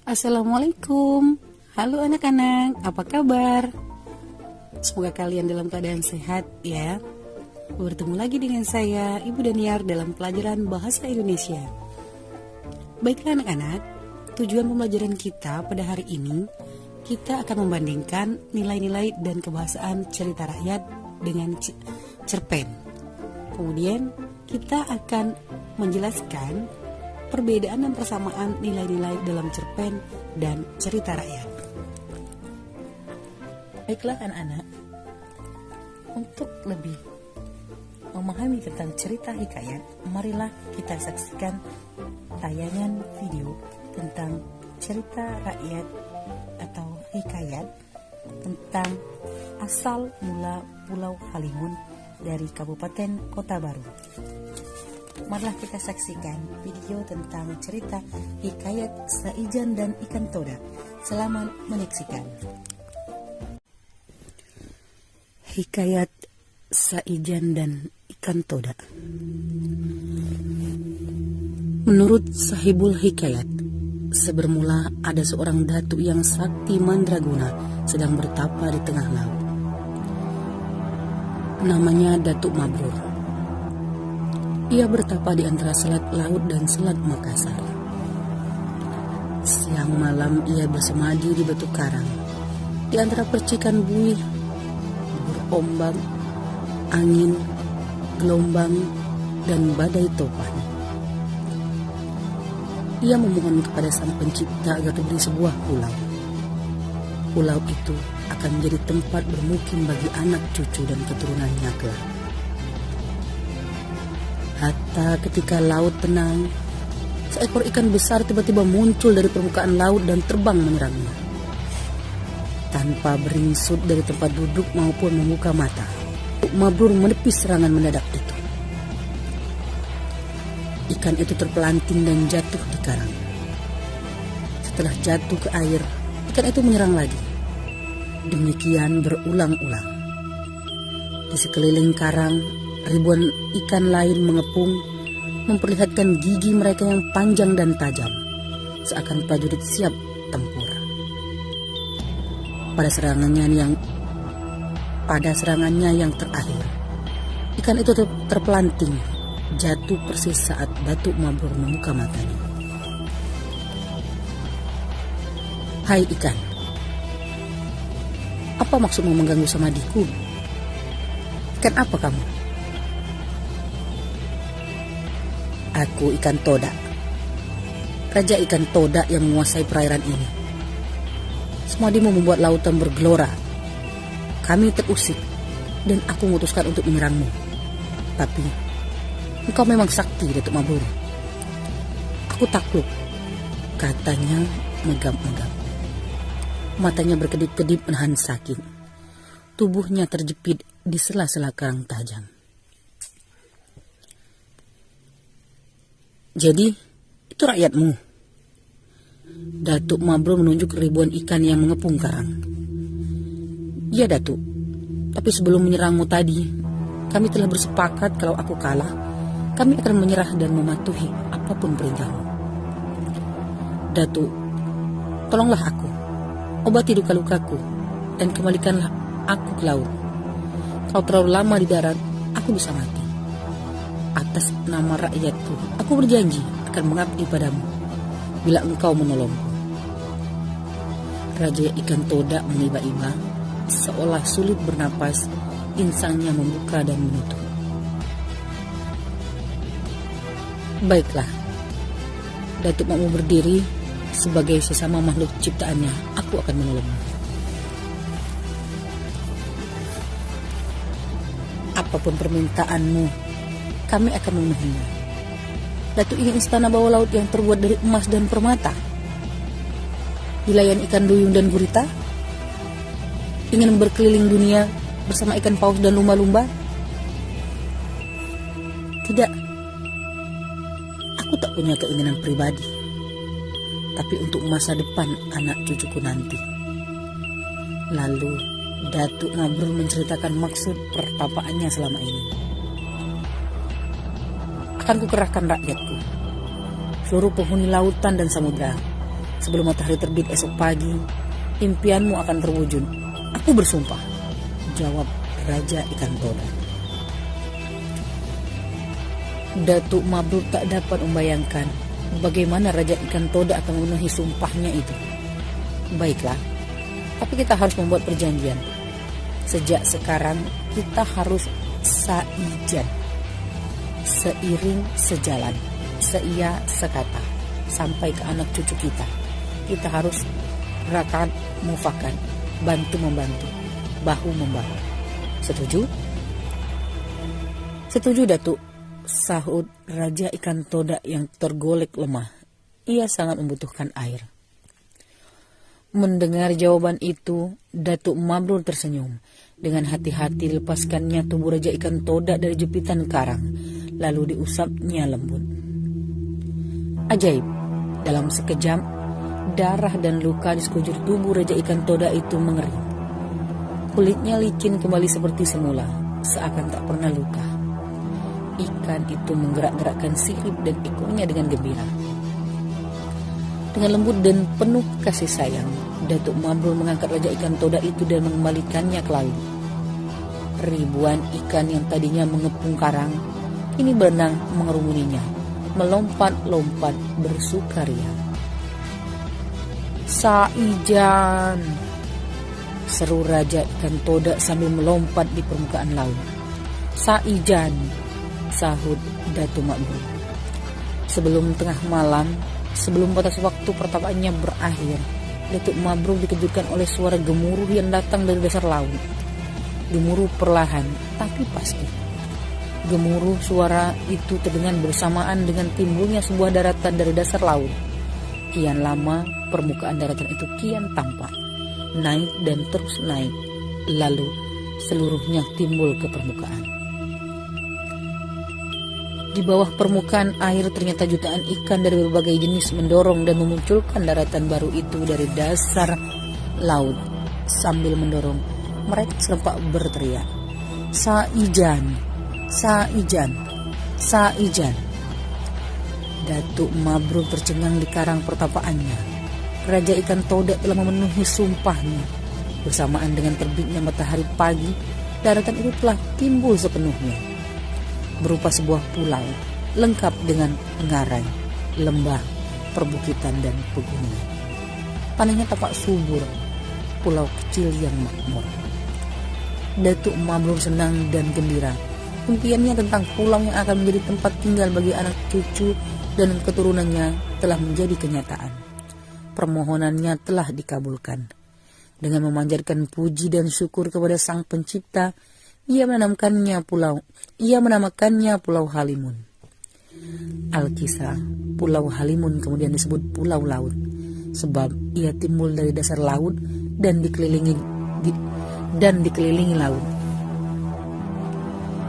Assalamualaikum. Halo anak-anak, apa kabar? Semoga kalian dalam keadaan sehat ya. Bertemu lagi dengan saya, Ibu Daniar, dalam pelajaran Bahasa Indonesia. Baiklah anak-anak, tujuan pembelajaran kita pada hari ini, kita akan membandingkan nilai-nilai dan kebahasaan cerita rakyat dengan cerpen. Kemudian kita akan menjelaskan perbedaan dan persamaan nilai-nilai dalam cerpen dan cerita rakyat. Baiklah anak-anak, untuk lebih memahami tentang cerita hikayat, marilah kita saksikan tayangan video tentang cerita rakyat atau hikayat tentang asal mula Pulau Halimun dari Kabupaten Kota Baru. Marilah kita saksikan video tentang cerita hikayat Saijan dan Ikan Toda. Selamat menyaksikan. Hikayat Saijan dan Ikan Toda. Menurut Sahibul Hikayat, sebermula ada seorang datuk yang sakti mandraguna sedang bertapa di tengah laut. Namanya Datuk Mabrur. Ia bertapa di antara Selat Laut dan Selat Makassar. Siang malam ia bersemadi di batu karang, di antara percikan buih, berombak, angin, gelombang, dan badai topan. Ia memohon kepada Sang Pencipta agar diberi sebuah pulau. Pulau itu akan menjadi tempat bermukim bagi anak cucu dan keturunannya kelak. Hatta ketika laut tenang, seekor ikan besar tiba-tiba muncul dari permukaan laut dan terbang menyerangnya. Tanpa beringsut dari tempat duduk maupun membuka mata, Mabrur menepis serangan mendadak itu. Ikan itu terpelanting dan jatuh di karang. Setelah jatuh ke air, ikan itu menyerang lagi. Demikian berulang-ulang. Di sekeliling karang, ribuan ikan lain mengepung, memperlihatkan gigi mereka yang panjang dan tajam, seakan prajurit siap tempur. Pada serangannya yang terakhir, ikan itu terpelanting, jatuh persis saat Datuk Mabrur membuka matanya. Hai ikan, apa maksudmu mengganggu samadiku? Ikan apa kamu? Aku Ikan Toda, Raja Ikan Toda yang menguasai perairan ini. Semadimu membuat lautan bergelora. Kami terusik dan aku memutuskan untuk menyerangmu. Tapi engkau memang sakti, Datuk Mabrur. Aku takluk, katanya megap-megap. Matanya berkedip-kedip menahan sakit. Tubuhnya terjepit di sela-sela karang tajam. Jadi, itu rakyatmu. Datuk Mabrur menunjuk ribuan ikan yang mengepung karang. Ya Datuk, tapi sebelum menyerangmu tadi, kami telah bersepakat kalau aku kalah, kami akan menyerah dan mematuhi apapun perintahmu. Datuk, tolonglah aku, obati luka-lukaku, dan kembalikanlah aku ke laut. Kalau terlalu lama di darat, aku bisa mati. Atas nama rakyatku, aku berjanji akan mengabdi padamu bila engkau menolongku. Raja Ikan Toda mengiba-iba, seolah sulit bernapas, insangnya membuka dan menutup. Baiklah, Datuk mau berdiri, sebagai sesama makhluk ciptaannya, aku akan menolongmu. Apapun permintaanmu, kami akan memenuhinya. Datuk ingin istana bawah laut yang terbuat dari emas dan permata, dilayan ikan duyung dan gurita, ingin berkeliling dunia bersama ikan paus dan lumba-lumba. Tidak, aku tak punya keinginan pribadi, tapi untuk masa depan anak cucuku nanti. Lalu Datuk Mabrur menceritakan maksud pertapaannya selama ini. Akan kukerahkan rakyatku, seluruh penghuni lautan dan samudra, Sebelum matahari terbit esok pagi, impianmu akan terwujud. Aku bersumpah, jawab Raja Ikan Toda. Datuk Mabrur tak dapat membayangkan bagaimana Raja Ikan Toda akan memenuhi sumpahnya itu. Baiklah, tapi kita harus membuat perjanjian. Sejak sekarang kita harus saijan, seiring sejalan, seia sekata, sampai ke anak cucu kita. Kita harus rakan mufakan, bantu membantu, bahu membahu. Setuju? Setuju, Datuk, sahut Raja Ikan Toda yang tergolek lemah. Ia sangat membutuhkan air. Mendengar jawaban itu, Datuk Mabrur tersenyum. Dengan hati-hati lepaskannya tubuh Raja Ikan Toda dari jepitan karang, lalu diusapnya lembut. Ajaib, dalam sekejap, darah dan luka di sekujur tubuh Raja Ikan Toda itu mengering. Kulitnya licin kembali seperti semula, seakan tak pernah luka. Ikan itu menggerak-gerakkan sirip dan ekornya dengan gembira. Dengan lembut dan penuh kasih sayang, Datuk Mabrur mengangkat Raja Ikan Toda itu dan mengembalikannya ke laut. Ribuan ikan yang tadinya mengepung karang, kini berenang mengerumuninya, melompat-lompat bersukaria. Saijan, seru Raja Ikan Toda sambil melompat di permukaan laut. Saijan, sahut Datuk Mabrur. Sebelum tengah malam, sebelum batas waktu pertapaannya berakhir, Datuk Mabrur dikejutkan oleh suara gemuruh yang datang dari dasar laut. Gemuruh perlahan, tapi pasti. Gemuruh suara itu terdengar bersamaan dengan timbulnya sebuah daratan dari dasar laut. Kian lama, permukaan daratan itu kian tampak, naik dan terus naik, lalu seluruhnya timbul ke permukaan. Di bawah permukaan air ternyata jutaan ikan dari berbagai jenis mendorong dan memunculkan daratan baru itu dari dasar laut. Sambil mendorong, mereka serempak berteriak, Saijan, Saijan, Saijan. Datuk Mabrur tercengang di karang pertapaannya. Raja Ikan Toda telah memenuhi sumpahnya. Bersamaan dengan terbitnya matahari pagi, daratan itu telah timbul sepenuhnya, berupa sebuah pulau lengkap dengan ngarai, lembah, perbukitan dan pegunungan. Tanahnya tampak subur, pulau kecil yang makmur. Datuk Mabrur senang dan gembira. Impiannya tentang pulau yang akan menjadi tempat tinggal bagi anak cucu dan keturunannya telah menjadi kenyataan. Permohonannya telah dikabulkan. Dengan memanjatkan puji dan syukur kepada Sang Pencipta, ia menamakannya Pulau Halimun. Alkisah, Pulau Halimun kemudian disebut Pulau Laut, sebab ia timbul dari dasar laut dan dikelilingi laut.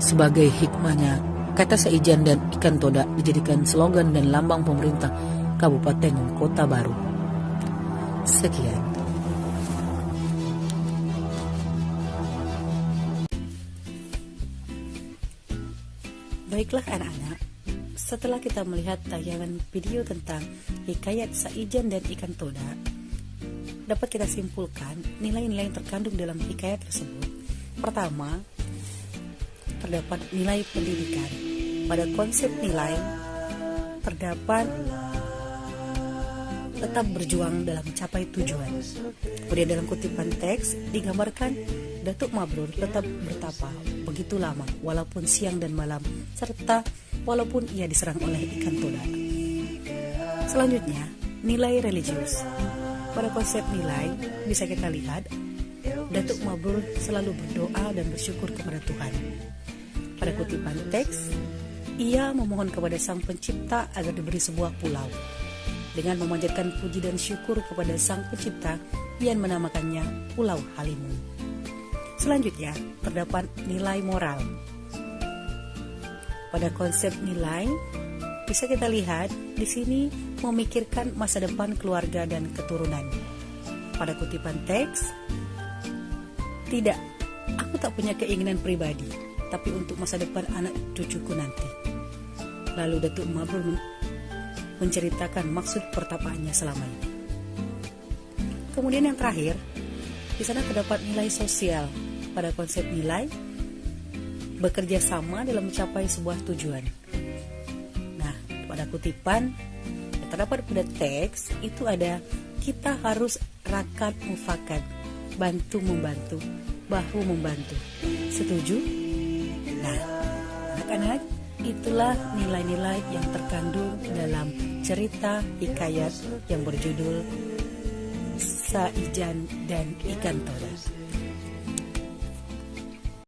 Sebagai hikmahnya, kata Saijan dan Ikan Toda dijadikan slogan dan lambang pemerintah Kabupaten dan Kota baru. Sekian. Baiklah anak-anak, setelah kita melihat tayangan video tentang hikayat Saijan dan Ikan Toda, dapat kita simpulkan nilai-nilai yang terkandung dalam hikayat tersebut. Pertama, terdapat nilai pendidikan. Pada konsep nilai, terdapat tetap berjuang dalam mencapai tujuan. Kemudian dalam kutipan teks digambarkan Datuk Mabrur tetap bertapa begitu lama walaupun siang dan malam, serta walaupun ia diserang oleh Ikan Toda. Selanjutnya, nilai religius. Pada konsep nilai bisa kita lihat Datuk Mabrur selalu berdoa dan bersyukur kepada Tuhan. Pada kutipan teks, ia memohon kepada Sang Pencipta agar diberi sebuah pulau. Dengan memanjatkan puji dan syukur kepada Sang Pencipta, ia menamakannya Pulau Halimun. Selanjutnya, terdapat nilai moral. Pada konsep nilai, bisa kita lihat di sini memikirkan masa depan keluarga dan keturunan. Pada kutipan teks, tidak, aku tak punya keinginan pribadi, tapi untuk masa depan anak cucuku nanti. Lalu Datuk Mabrur menceritakan maksud pertapaannya selama ini. Kemudian yang terakhir, di sana terdapat nilai sosial. Pada konsep nilai, bekerja sama dalam mencapai sebuah tujuan. Nah, pada kutipan yang terdapat pada teks itu ada kita harus rakat mufakat, bantu membantu, bahu membantu. Setuju? Nah, anak-anak, itulah nilai-nilai yang terkandung dalam cerita hikayat yang berjudul Saijan dan Ikan Toda.